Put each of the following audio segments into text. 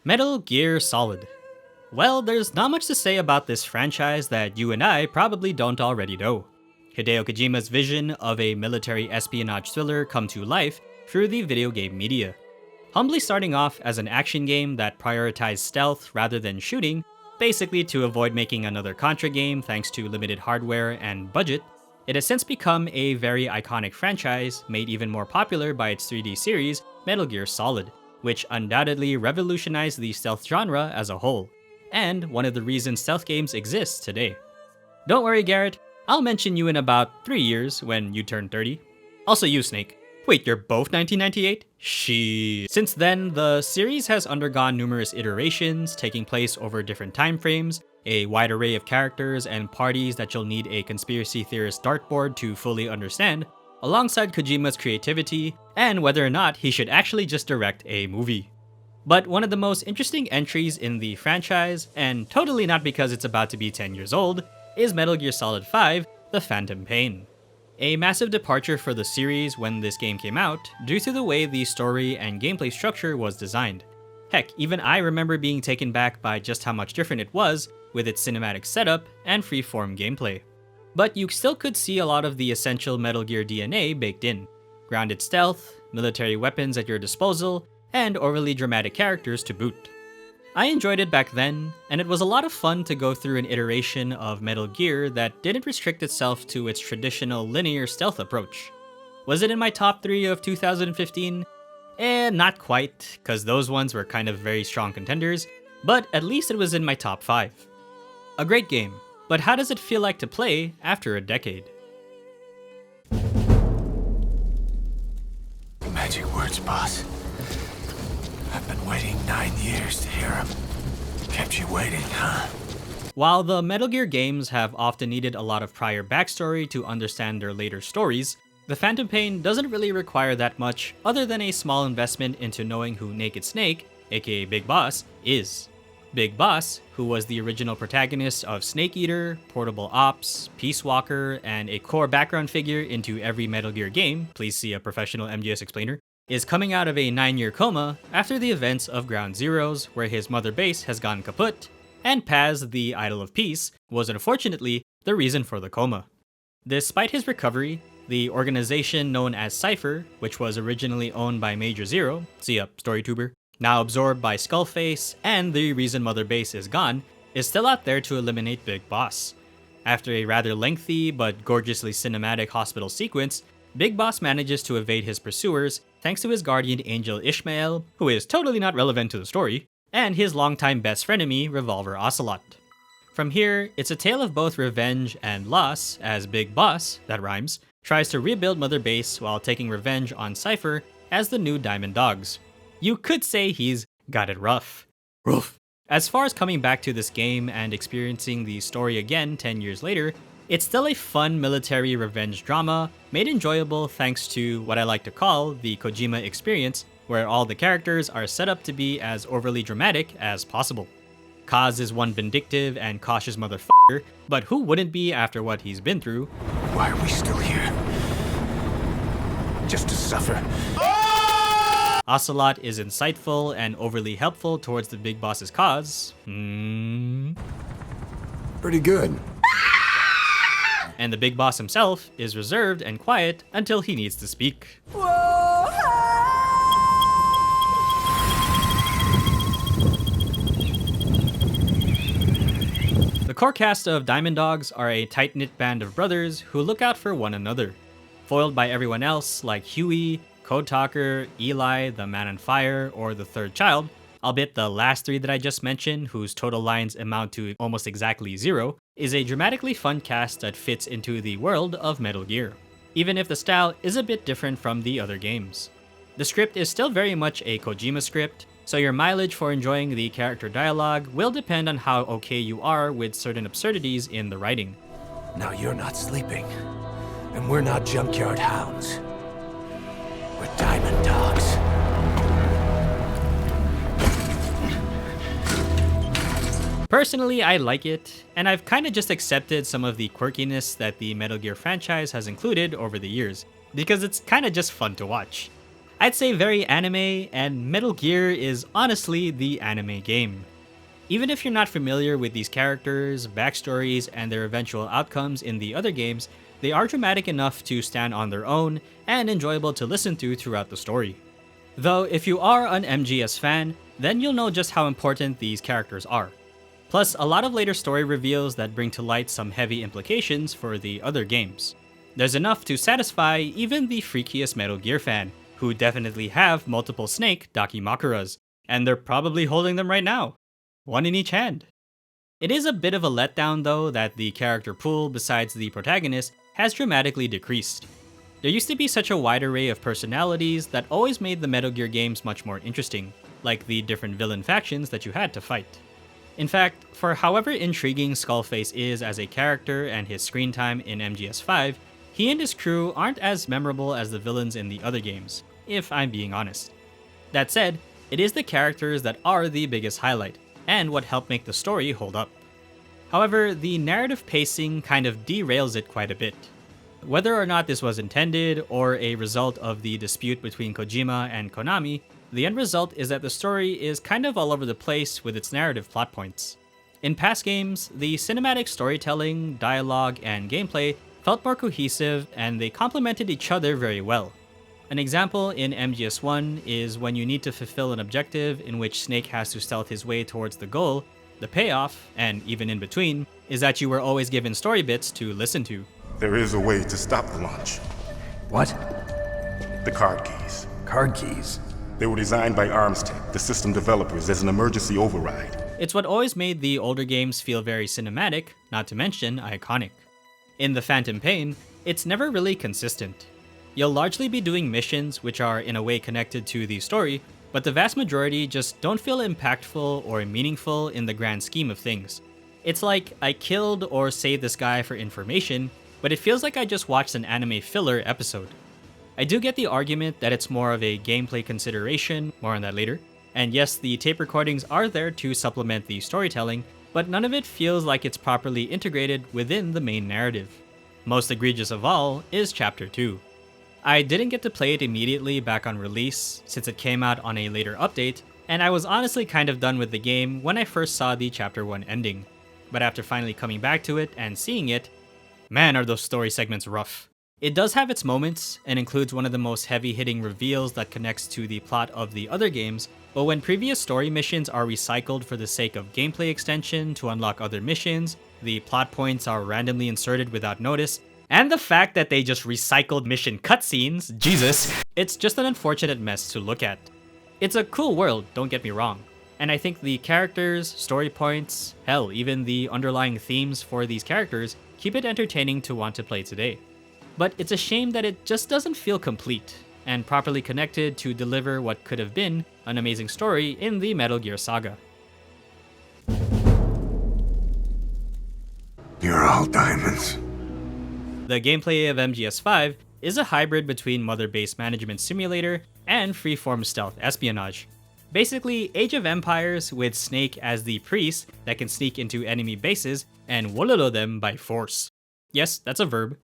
Metal Gear Solid. Well, there's not much to say about this franchise that you and I probably don't already know. Hideo Kojima's vision of a military espionage thriller come to life through the video game media. Humbly starting off as an action game that prioritized stealth rather than shooting, basically to avoid making another Contra game thanks to limited hardware and budget, it has since become a very iconic franchise made even more popular by its 3D series, Metal Gear Solid, which undoubtedly revolutionized the stealth genre as a whole, and one of the reasons stealth games exist today. Don't worry, Garrett, I'll mention you in about 3 years when you turn 30. Also you, Snake. Wait, you're both 1998? She. Since then, the series has undergone numerous iterations, taking place over different time frames, a wide array of characters and parties that you'll need a conspiracy theorist dartboard to fully understand, alongside Kojima's creativity, and whether or not he should actually just direct a movie. But one of the most interesting entries in the franchise, and totally not because it's about to be 10 years old, is Metal Gear Solid 5, The Phantom Pain. A massive departure for the series when this game came out, due to the way the story and gameplay structure was designed. Heck, even I remember being taken back by just how much different it was with its cinematic setup and freeform gameplay. But you still could see a lot of the essential Metal Gear DNA baked in. Grounded stealth, military weapons at your disposal, and overly dramatic characters to boot. I enjoyed it back then, and it was a lot of fun to go through an iteration of Metal Gear that didn't restrict itself to its traditional linear stealth approach. Was it in my top 3 of 2015? Not quite, cause those ones were kind of very strong contenders, but at least it was in my top 5. A great game, but how does it feel like to play after a decade? Magic words, boss. I've been waiting 9 years to hear them. Kept you waiting, huh? While the Metal Gear games have often needed a lot of prior backstory to understand their later stories, The Phantom Pain doesn't really require that much other than a small investment into knowing who Naked Snake, aka Big Boss, is. Big Boss, who was the original protagonist of Snake Eater, Portable Ops, Peace Walker, and a core background figure into every Metal Gear game, please see a professional MGS explainer, is coming out of a 9-year coma after the events of Ground Zeroes, where his mother base has gone kaput, and Paz, the Idol of Peace, was unfortunately the reason for the coma. Despite his recovery, the organization known as Cypher, which was originally owned by Major Zero, see up StoryTuber, now absorbed by Skullface, and the reason Mother Base is gone, is still out there to eliminate Big Boss. After a rather lengthy but gorgeously cinematic hospital sequence, Big Boss manages to evade his pursuers thanks to his guardian angel Ishmael, who is totally not relevant to the story, and his longtime best frenemy Revolver Ocelot. From here, it's a tale of both revenge and loss as Big Boss, that rhymes, tries to rebuild Mother Base while taking revenge on Cypher as the new Diamond Dogs. You could say he's got it rough. Rough. As far as coming back to this game and experiencing the story again 10 years later, it's still a fun military revenge drama, made enjoyable thanks to what I like to call the Kojima experience, where all the characters are set up to be as overly dramatic as possible. Kaz is one vindictive and cautious motherfucker, but who wouldn't be after what he's been through? Why are we still here? Just to suffer? Ocelot is insightful and overly helpful towards the Big Boss's cause. Pretty good. And the Big Boss himself is reserved and quiet until he needs to speak. The core cast of Diamond Dogs are a tight-knit band of brothers who look out for one another. Foiled by everyone else like Huey, Code Talker, Eli, the Man on Fire, or the Third Child, albeit the last 3 that I just mentioned, whose total lines amount to almost exactly 0, is a dramatically fun cast that fits into the world of Metal Gear, even if the style is a bit different from the other games. The script is still very much a Kojima script, so your mileage for enjoying the character dialogue will depend on how okay you are with certain absurdities in the writing. Now you're not sleeping, and we're not junkyard hounds. We're Diamond Dogs. Personally, I like it, and I've kinda just accepted some of the quirkiness that the Metal Gear franchise has included over the years, because it's kinda just fun to watch. I'd say very anime, and Metal Gear is honestly the anime game. Even if you're not familiar with these characters, backstories, and their eventual outcomes in the other games, they are dramatic enough to stand on their own and enjoyable to listen to throughout the story. Though if you are an MGS fan, then you'll know just how important these characters are. Plus, a lot of later story reveals that bring to light some heavy implications for the other games. There's enough to satisfy even the freakiest Metal Gear fan, who definitely have multiple Snake Dakimakuras, and they're probably holding them right now. One in each hand. It is a bit of a letdown though that the character pool besides the protagonist has dramatically decreased. There used to be such a wide array of personalities that always made the Metal Gear games much more interesting, like the different villain factions that you had to fight. In fact, for however intriguing Skullface is as a character and his screen time in MGS5, he and his crew aren't as memorable as the villains in the other games, if I'm being honest. That said, it is the characters that are the biggest highlight, and what help make the story hold up. However, the narrative pacing kind of derails it quite a bit. Whether or not this was intended or a result of the dispute between Kojima and Konami, the end result is that the story is kind of all over the place with its narrative plot points. In past games, the cinematic storytelling, dialogue, and gameplay felt more cohesive and they complemented each other very well. An example in MGS1 is when you need to fulfill an objective in which Snake has to stealth his way towards the goal. The payoff, and even in between, is that you were always given story bits to listen to. There is a way to stop the launch. What? The card keys. Card keys? They were designed by ArmsTech, the system developers, as an emergency override. It's what always made the older games feel very cinematic, not to mention iconic. In The Phantom Pain, it's never really consistent. You'll largely be doing missions which are in a way connected to the story, but the vast majority just don't feel impactful or meaningful in the grand scheme of things. It's like I killed or saved this guy for information, but it feels like I just watched an anime filler episode. I do get the argument that it's more of a gameplay consideration, more on that later, and yes, the tape recordings are there to supplement the storytelling, but none of it feels like it's properly integrated within the main narrative. Most egregious of all is Chapter 2. I didn't get to play it immediately back on release, since it came out on a later update, and I was honestly kind of done with the game when I first saw the Chapter 1 ending. But after finally coming back to it and seeing it, man are those story segments rough. It does have its moments, and includes one of the most heavy-hitting reveals that connects to the plot of the other games, but when previous story missions are recycled for the sake of gameplay extension to unlock other missions, the plot points are randomly inserted without notice, and the fact that they just recycled mission cutscenes, Jesus, it's just an unfortunate mess to look at. It's a cool world, don't get me wrong, and I think the characters, story points, hell, even the underlying themes for these characters keep it entertaining to want to play today. But it's a shame that it just doesn't feel complete and properly connected to deliver what could have been an amazing story in the Metal Gear saga. You're all diamonds. The gameplay of MGS5 is a hybrid between mother-based management simulator and freeform stealth espionage. Basically, Age of Empires with Snake as the priest that can sneak into enemy bases and wololo them by force. Yes, that's a verb.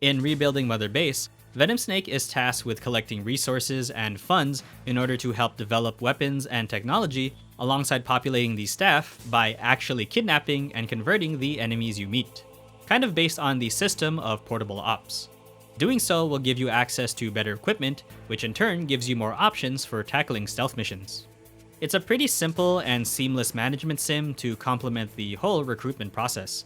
In rebuilding Mother Base, Venom Snake is tasked with collecting resources and funds in order to help develop weapons and technology alongside populating the staff by actually kidnapping and converting the enemies you meet, kind of based on the system of portable ops. Doing so will give you access to better equipment, which in turn gives you more options for tackling stealth missions. It's a pretty simple and seamless management sim to complement the whole recruitment process.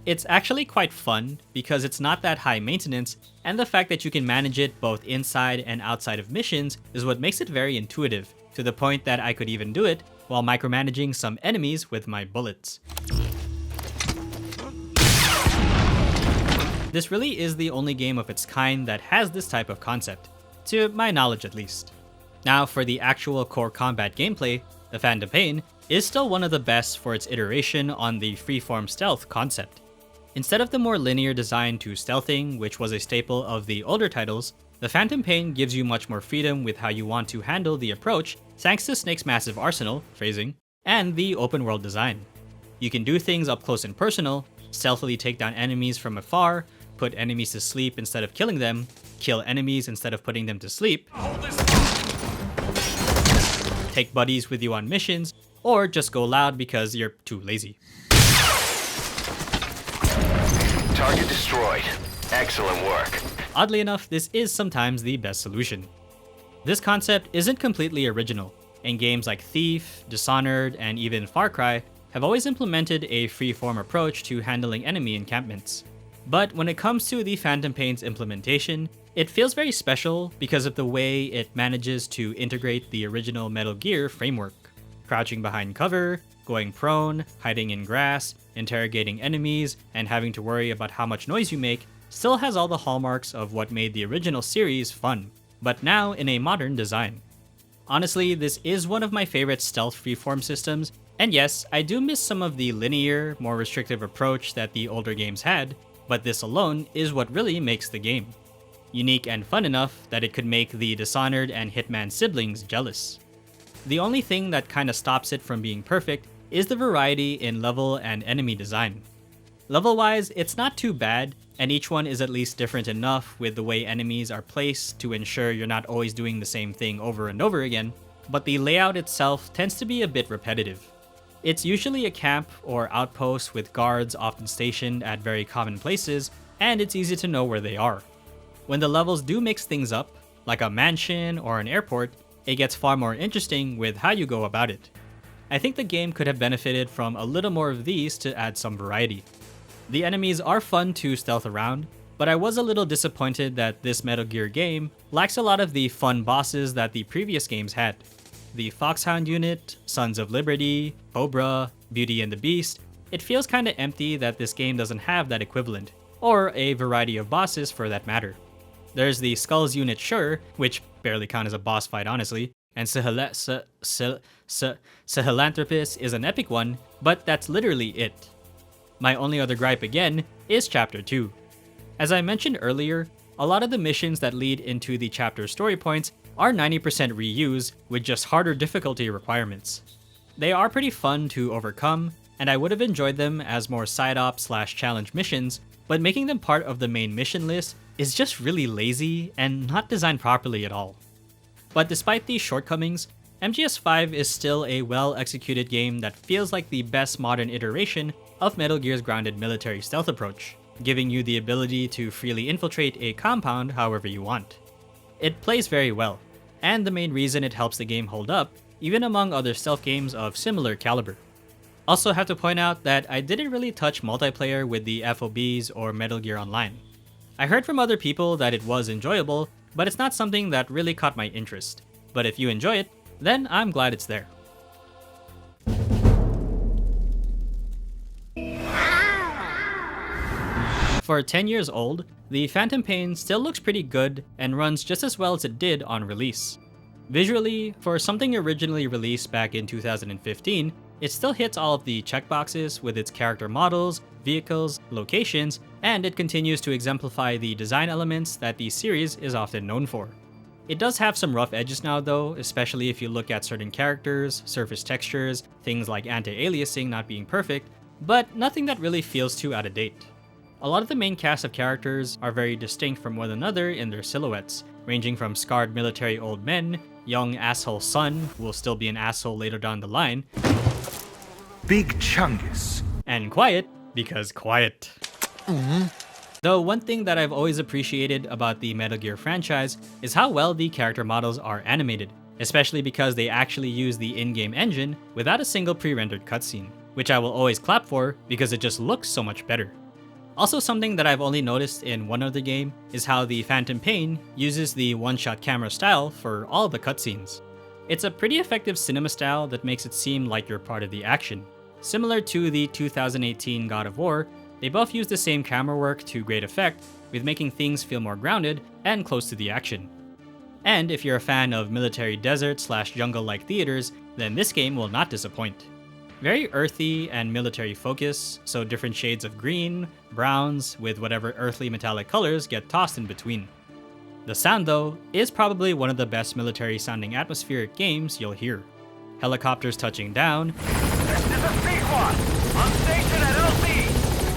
It's actually quite fun because it's not that high maintenance, and the fact that you can manage it both inside and outside of missions is what makes it very intuitive, to the point that I could even do it while micromanaging some enemies with my bullets. This really is the only game of its kind that has this type of concept, to my knowledge at least. Now for the actual core combat gameplay, The Phantom Pain is still one of the best for its iteration on the freeform stealth concept. Instead of the more linear design to stealthing, which was a staple of the older titles, The Phantom Pain gives you much more freedom with how you want to handle the approach thanks to Snake's massive arsenal, phrasing, and the open world design. You can do things up close and personal, stealthily take down enemies from afar, put enemies to sleep instead of killing them, kill enemies instead of putting them to sleep, take buddies with you on missions, or just go loud because you're too lazy. Target destroyed. Excellent work. Oddly enough, this is sometimes the best solution. This concept isn't completely original, and games like Thief, Dishonored, and even Far Cry have always implemented a free-form approach to handling enemy encampments. But when it comes to the Phantom Pain's implementation, it feels very special because of the way it manages to integrate the original Metal Gear framework. Crouching behind cover, going prone, hiding in grass, interrogating enemies, and having to worry about how much noise you make still has all the hallmarks of what made the original series fun, but now in a modern design. Honestly, this is one of my favorite stealth freeform systems, and yes, I do miss some of the linear, more restrictive approach that the older games had, but this alone is what really makes the game. Unique and fun enough that it could make the Dishonored and Hitman siblings jealous. The only thing that kinda stops it from being perfect is the variety in level and enemy design. Level-wise, it's not too bad, and each one is at least different enough with the way enemies are placed to ensure you're not always doing the same thing over and over again, but the layout itself tends to be a bit repetitive. It's usually a camp or outpost with guards often stationed at very common places, and it's easy to know where they are. When the levels do mix things up, like a mansion or an airport, it gets far more interesting with how you go about it. I think the game could have benefited from a little more of these to add some variety. The enemies are fun to stealth around, but I was a little disappointed that this Metal Gear game lacks a lot of the fun bosses that the previous games had. The Foxhound unit, Sons of Liberty, Cobra, Beauty and the Beast, it feels kinda empty that this game doesn't have that equivalent, or a variety of bosses for that matter. There's the Skulls unit, sure, which barely count as a boss fight honestly, and Sahelanthropus is an epic one, but that's literally it. My only other gripe again is Chapter 2. As I mentioned earlier, a lot of the missions that lead into the chapter story points are 90% reuse with just harder difficulty requirements. They are pretty fun to overcome, and I would have enjoyed them as more side-op/challenge missions, but making them part of the main mission list is just really lazy and not designed properly at all. But despite these shortcomings, MGS5 is still a well-executed game that feels like the best modern iteration of Metal Gear's grounded military stealth approach, giving you the ability to freely infiltrate a compound however you want. It plays very well, and the main reason it helps the game hold up, even among other stealth games of similar caliber. Also have to point out that I didn't really touch multiplayer with the FOBs or Metal Gear Online. I heard from other people that it was enjoyable, but it's not something that really caught my interest. But if you enjoy it, then I'm glad it's there. For 10 years old, the Phantom Pain still looks pretty good and runs just as well as it did on release. Visually, for something originally released back in 2015, it still hits all of the checkboxes with its character models, vehicles, locations, and it continues to exemplify the design elements that the series is often known for. It does have some rough edges now though, especially if you look at certain characters, surface textures, things like anti-aliasing not being perfect, but nothing that really feels too out of date. A lot of the main cast of characters are very distinct from one another in their silhouettes, ranging from scarred military old men, young asshole son who will still be an asshole later down the line, Big Chungus, and quiet because quiet. Though one thing that I've always appreciated about the Metal Gear franchise is how well the character models are animated, especially because they actually use the in-game engine without a single pre-rendered cutscene, which I will always clap for because it just looks so much better. Also, something that I've only noticed in one other game is how the Phantom Pain uses the one-shot camera style for all the cutscenes. It's a pretty effective cinema style that makes it seem like you're part of the action. Similar to the 2018 God of War, they both use the same camera work to great effect, with making things feel more grounded and close to the action. And if you're a fan of military desert/jungle-like theaters, then this game will not disappoint. Very earthy and military focus, so different shades of green, browns, with whatever earthly metallic colors get tossed in between. The sound though, is probably one of the best military sounding atmospheric games you'll hear. Helicopters touching down, This is a Sequan! On station at LZ!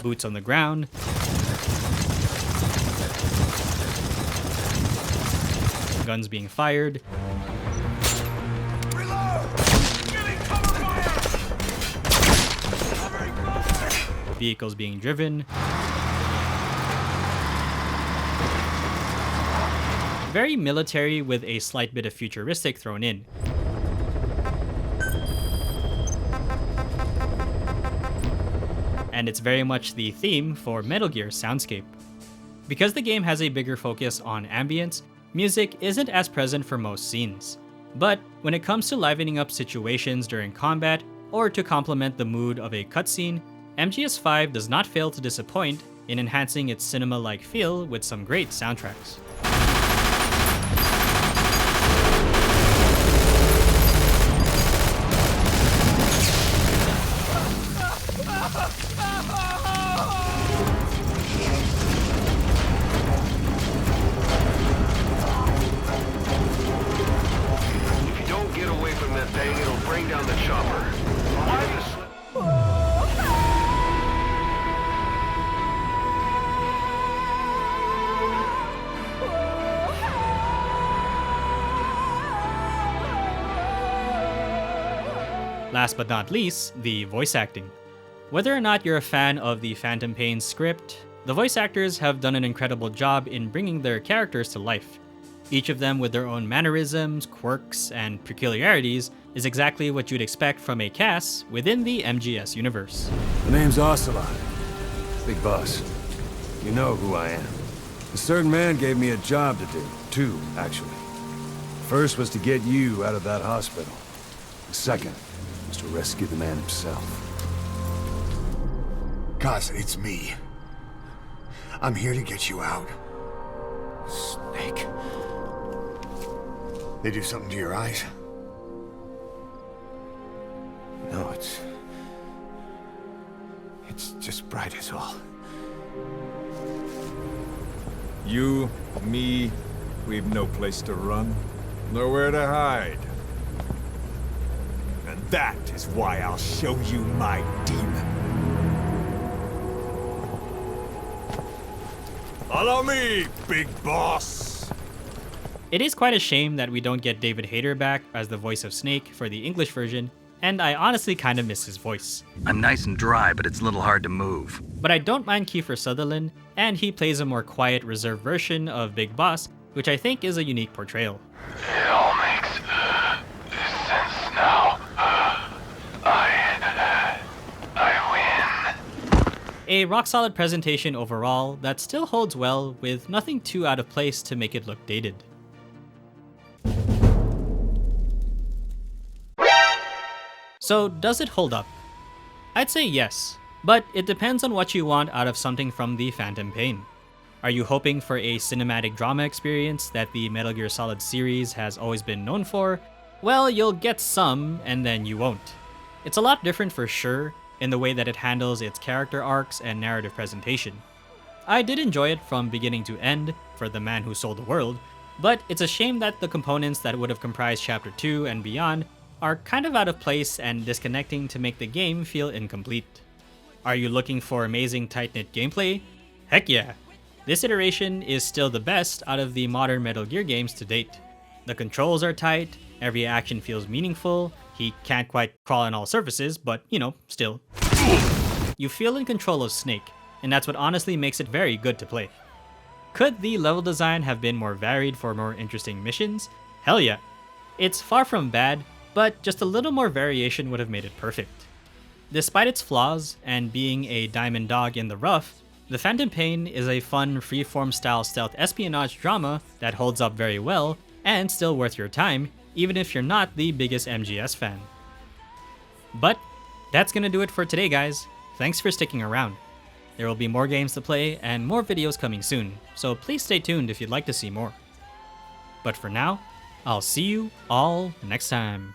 boots on the ground, guns being fired, vehicles being driven, very military with a slight bit of futuristic thrown in. And it's very much the theme for Metal Gear's soundscape. Because the game has a bigger focus on ambience, music isn't as present for most scenes. But when it comes to livening up situations during combat, or to complement the mood of a cutscene, MGS5 does not fail to disappoint in enhancing its cinema-like feel with some great soundtracks. If you don't get away from that thing, it'll bring down the chopper. Last but not least, the voice acting. Whether or not you're a fan of the Phantom Pain script, the voice actors have done an incredible job in bringing their characters to life. Each of them with their own mannerisms, quirks, and peculiarities is exactly what you'd expect from a cast within the MGS universe. The name's Ocelot. Big boss. You know who I am. A certain man gave me a job to do. Two, actually. First was to get you out of that hospital. The second was to rescue the man himself. Cause it's me. I'm here to get you out. Snake. They do something to your eyes? No, it's just bright as all. You, me, we've no place to run, nowhere to hide. And that is why I'll show you my demon. Follow me, big boss! It is quite a shame that we don't get David Hayter back as the voice of Snake for the English version, and I honestly kinda miss his voice. I'm nice and dry, but it's a little hard to move. But I don't mind Kiefer Sutherland, and he plays a more quiet, reserved version of Big Boss, which I think is a unique portrayal. It all makes sense now. I win. A rock-solid presentation overall that still holds well with nothing too out of place to make it look dated. So does it hold up? I'd say yes, but it depends on what you want out of something from the Phantom Pain. Are you hoping for a cinematic drama experience that the Metal Gear Solid series has always been known for? Well, you'll get some, and then you won't. It's a lot different for sure, in the way that it handles its character arcs and narrative presentation. I did enjoy it from beginning to end for The Man Who Sold the World, but it's a shame that the components that would have comprised Chapter 2 and beyond are kind of out of place and disconnecting to make the game feel incomplete. Are you looking for amazing tight-knit gameplay? Heck yeah! This iteration is still the best out of the modern Metal Gear games to date. The controls are tight, every action feels meaningful, he can't quite crawl on all surfaces, but you know, still. You feel in control of Snake, and that's what honestly makes it very good to play. Could the level design have been more varied for more interesting missions? Hell yeah! It's far from bad, but just a little more variation would have made it perfect. Despite its flaws and being a diamond dog in the rough, The Phantom Pain is a fun freeform style stealth espionage drama that holds up very well and still worth your time, even if you're not the biggest MGS fan. But that's gonna do it for today, guys. Thanks for sticking around. There will be more games to play and more videos coming soon, so please stay tuned if you'd like to see more. But for now, I'll see you all next time.